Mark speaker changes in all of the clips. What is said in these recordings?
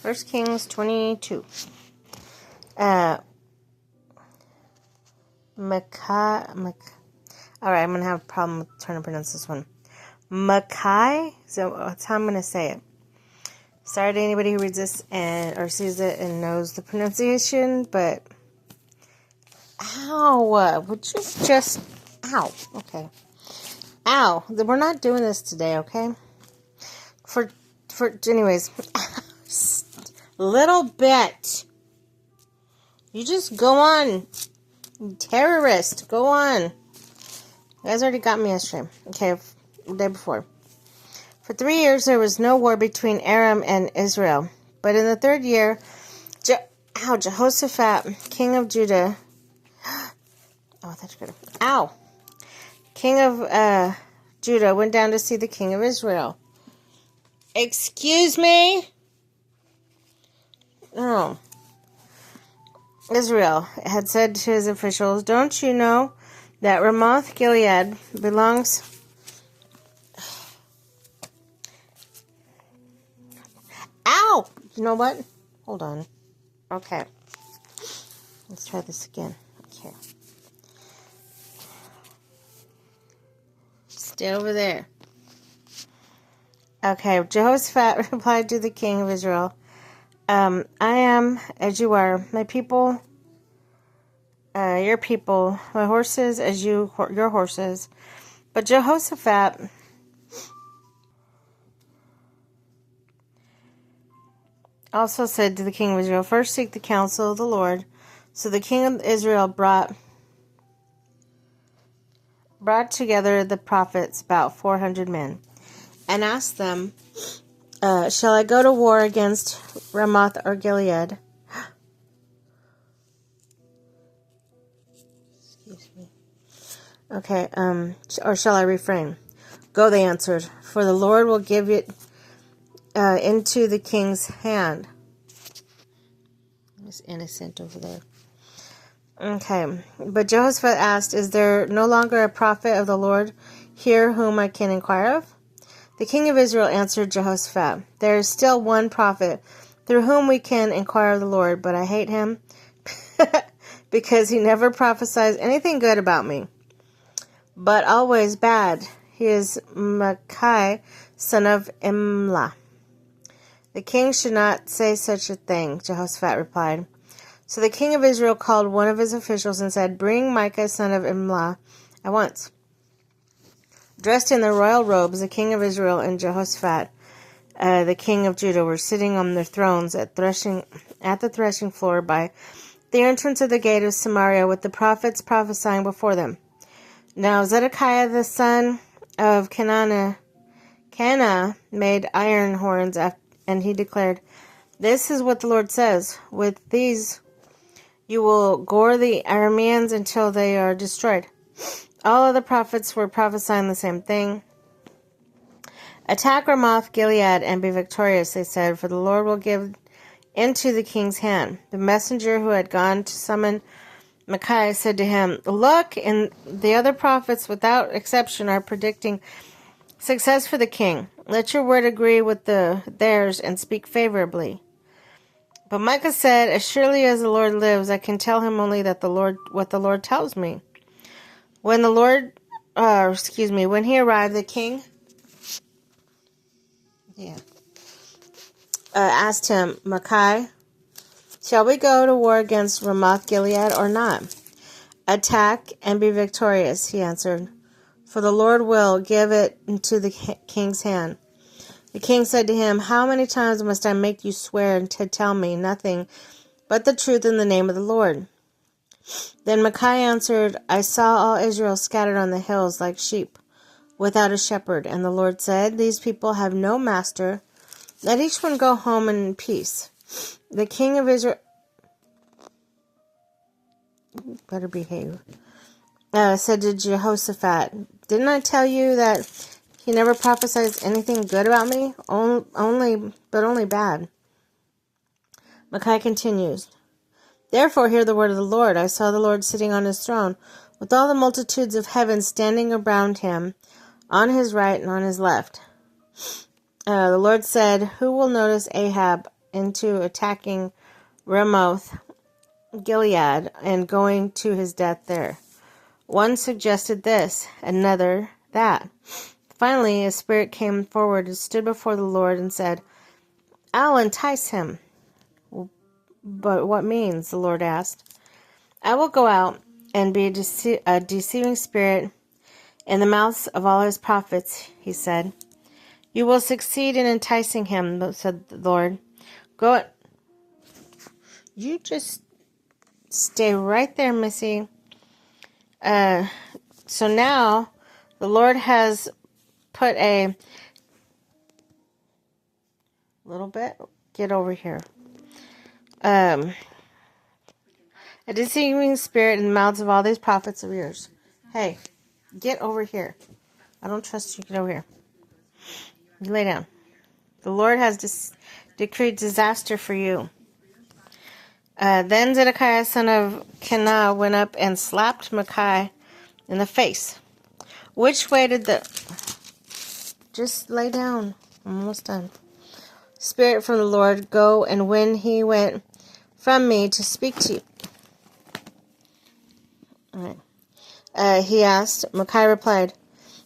Speaker 1: 1 Kings 22. Alright, I'm going to have a problem with trying to pronounce this one. Micaiah? So that's how I'm going to say it. Sorry to anybody who reads this or sees it and knows the pronunciation, but ow, would you just, ow, okay. Ow, we're not doing this today, okay? Anyways, little bit. You just go on. Terrorist, go on. You guys already got me yesterday. Okay, the day before. For 3 years there was no war between Aram and Israel. But in the third year, Jehoshaphat, king of Judah. Oh, that's good. Ow. King of Judah went down to see the king of Israel. Excuse me? Oh. Israel had said to his officials, "Don't you know that Ramoth Gilead belongs..." Ow! You know what? Hold on. Okay. Let's try this again. Okay. Stay over there. Okay. Jehoshaphat replied to the king of Israel, I am as you are, my people, your people, my horses as your horses. But Jehoshaphat also said to the king of Israel, "First seek the counsel of the Lord." So the king of Israel brought together the prophets, about 400 men, and asked them, shall I go to war against Ramoth or Gilead? Excuse me. Okay, or shall I refrain? Go, they answered, for the Lord will give it into the king's hand. It's innocent over there. Okay, but Jehoshaphat asked, "Is there no longer a prophet of the Lord here whom I can inquire of?" The king of Israel answered Jehoshaphat, "There is still one prophet through whom we can inquire of the Lord, but I hate him because he never prophesies anything good about me, but always bad. He is Micaiah, son of Imlah." "The king should not say such a thing," Jehoshaphat replied. So the king of Israel called one of his officials and said, "Bring Micaiah, son of Imlah, at once." Dressed in their royal robes, the king of Israel and Jehoshaphat, the king of Judah, were sitting on their thrones at the threshing floor by the entrance of the gate of Samaria, with the prophets prophesying before them. Now Zedekiah the son of Kenana made iron horns, and he declared, "This is what the Lord says: with these you will gore the Arameans until they are destroyed." All of the prophets were prophesying the same thing. "Attack Ramoth Gilead and be victorious," they said, "for the Lord will give into the king's hand." The messenger who had gone to summon Micaiah said to him, "Look, and the other prophets without exception are predicting success for the king. Let your word agree with theirs and speak favorably." But Micah said, "As surely as the Lord lives, I can tell him only what the Lord tells me." When he arrived, the king asked him, "Micaiah, shall we go to war against Ramoth Gilead or not?" "Attack and be victorious," he answered, "for the Lord will give it into the king's hand." The king said to him, "How many times must I make you swear to tell me nothing but the truth in the name of the Lord?" Then Micaiah answered, "I saw all Israel scattered on the hills like sheep, without a shepherd. And the Lord said, These people have no master. Let each one go home in peace." The king of Israel... Better behave. Said to Jehoshaphat, "Didn't I tell you that he never prophesies anything good about me? Only bad." Micaiah continues, "Therefore hear the word of the Lord. I saw the Lord sitting on his throne, with all the multitudes of heaven standing around him, on his right and on his left. The Lord said, Who will notice Ahab into attacking Ramoth Gilead and going to his death there. One suggested this, another that. Finally, a spirit came forward and stood before the Lord and said, I'll entice him. But what means? The Lord asked. I will go out and be a deceiving spirit in the mouths of all his prophets, he said. You will succeed in enticing him, said the Lord. Go. You just stay right there, Missy. So now the Lord has put a little bit. Get over here. A deceiving spirit in the mouths of all these prophets of yours. Hey, get over here. I don't trust you. Get over here. You lay down. The Lord has decreed disaster for you. Then Zedekiah, son of Kenah, went up and slapped Micaiah in the face. Which way did the... Just lay down. I'm almost done. Spirit from the Lord go, and when he went from me to speak to you. All right. He asked. Micaiah replied,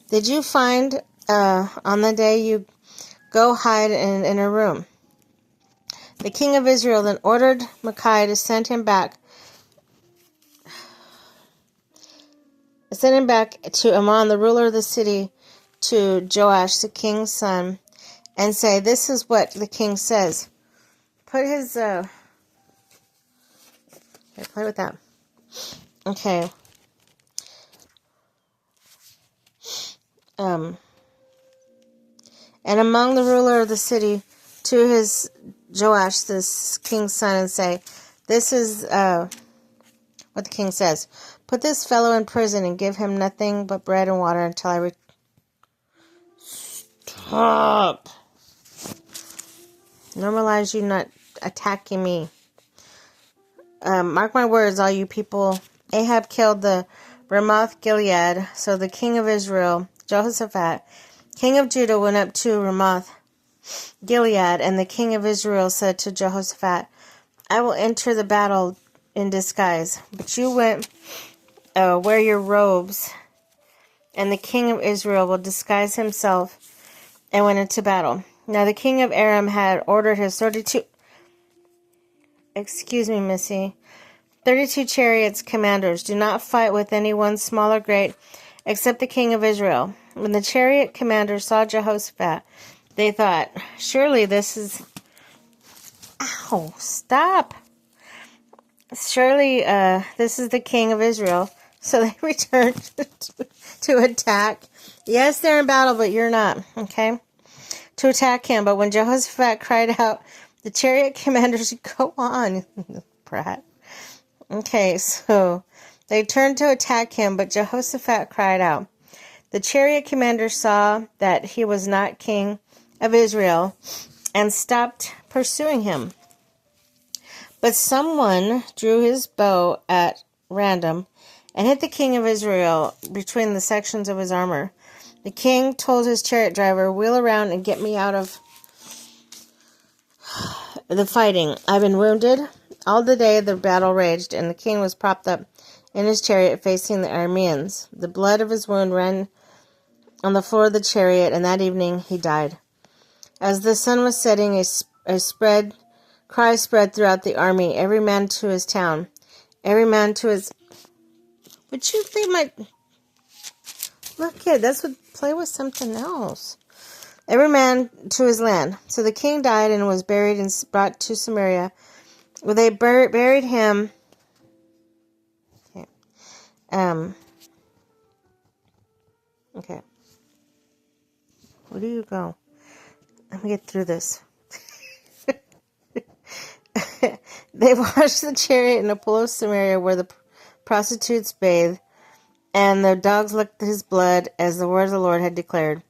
Speaker 1: Did you find on the day you go hide in an inner room? The king of Israel then ordered Micaiah to send him back to Amon, the ruler of the city, to Joash, the king's son, and say, This is what the king says. Put his, here, play with that. Okay. And among the ruler of the city to his Joash, this king's son, and say, This is what the king says. Put this fellow in prison and give him nothing but bread and water until I Stop. Normalize you not attacking me. Mark my words, all you people. Ahab killed the Ramoth Gilead, so the king of Israel, Jehoshaphat, king of Judah, went up to Ramoth Gilead, and the king of Israel said to Jehoshaphat, I will enter the battle in disguise, but you wear your robes, and the king of Israel will disguise himself and went into battle. Now the king of Aram had ordered his 32 chariots commanders, do not fight with anyone small or great, except the king of Israel. When the chariot commanders saw Jehoshaphat, they thought, surely this is... Ow, stop! Surely this is the king of Israel. So they returned to attack. Yes, they're in battle, but you're not, okay? To attack him. But when Jehoshaphat cried out, the chariot commanders, go on, brat. Okay, so they turned to attack him, but Jehoshaphat cried out. The chariot commander saw that he was not king of Israel and stopped pursuing him. But someone drew his bow at random and hit the king of Israel between the sections of his armor. The king told his chariot driver, wheel around and get me out of the fighting. I've been wounded. All the day the battle raged, and the king was propped up in his chariot facing the Arameans. The blood of his wound ran on the floor of the chariot, and that evening he died. As the sun was setting, a cry spread throughout the army, every man to his town, every man to his... Would you leave my... Look, kid, play with something else. Every man to his land. So the king died and was buried and brought to Samaria, where they buried him. Okay. Okay. Where do you go? Let me get through this. They washed the chariot in a pool of Samaria where the prostitutes bathed, and the dogs licked his blood, as the word of the Lord had declared.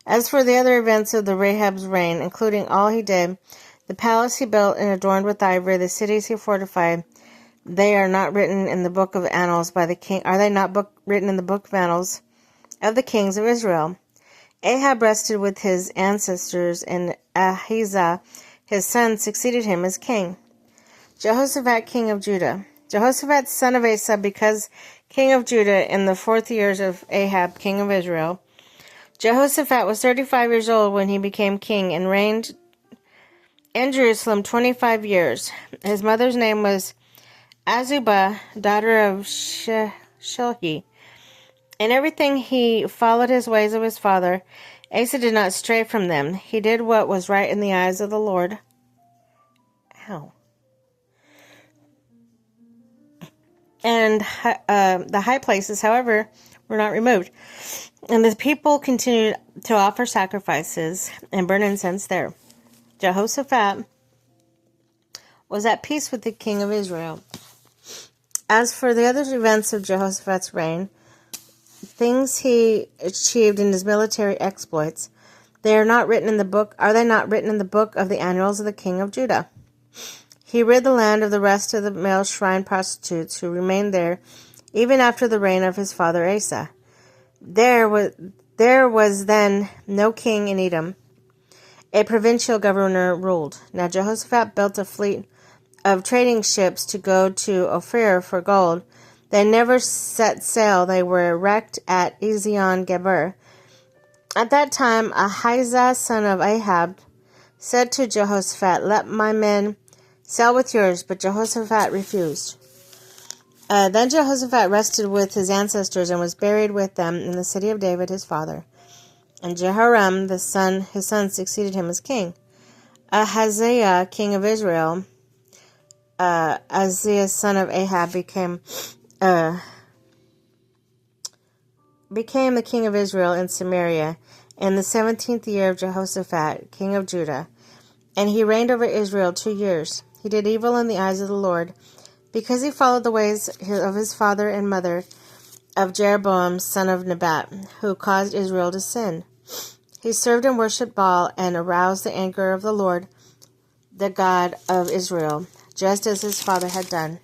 Speaker 1: As for the other events of the Rahab's reign, including all he did, the palace he built and adorned with ivory, the cities he fortified, they are not written in the book of annals by the king. Are they not written in the book of annals of the kings of Israel? Ahab rested with his ancestors in Ahizah, his son, succeeded him as king. Jehoshaphat, king of Judah. Jehoshaphat, son of Asa, because king of Judah in the 4th years of Ahab, king of Israel. Jehoshaphat was 35 years old when he became king and reigned in Jerusalem 25 years. His mother's name was Azubah, daughter of Shilhi. In everything he followed his ways of his father. Asa did not stray from them. He did what was right in the eyes of the Lord. And the high places, however, were not removed. And the people continued to offer sacrifices and burn incense there. Jehoshaphat was at peace with the king of Israel. As for the other events of Jehoshaphat's reign, things he achieved in his military exploits, are they not written in the book of the annals of the king of Judah? He rid the land of the rest of the male shrine prostitutes who remained there even after the reign of his father Asa. There was then no king in Edom. A provincial governor ruled. Now Jehoshaphat built a fleet of trading ships to go to Ophir for gold. They never set sail. They were wrecked at Ezion-Geber. At that time, Ahijah, son of Ahab, said to Jehoshaphat, "Let my men sail with yours," but Jehoshaphat refused. Then Jehoshaphat rested with his ancestors and was buried with them in the city of David his father. And Jehoram, his son, succeeded him as king. Ahaziah, king of Israel, Ahaziah, son of Ahab, became the king of Israel in Samaria in the 17th year of Jehoshaphat, king of Judah. And he reigned over Israel 2 years. He did evil in the eyes of the Lord, because he followed the ways of his father and mother, of Jeroboam, son of Nebat, who caused Israel to sin. He served and worshipped Baal and aroused the anger of the Lord, the God of Israel, just as his father had done.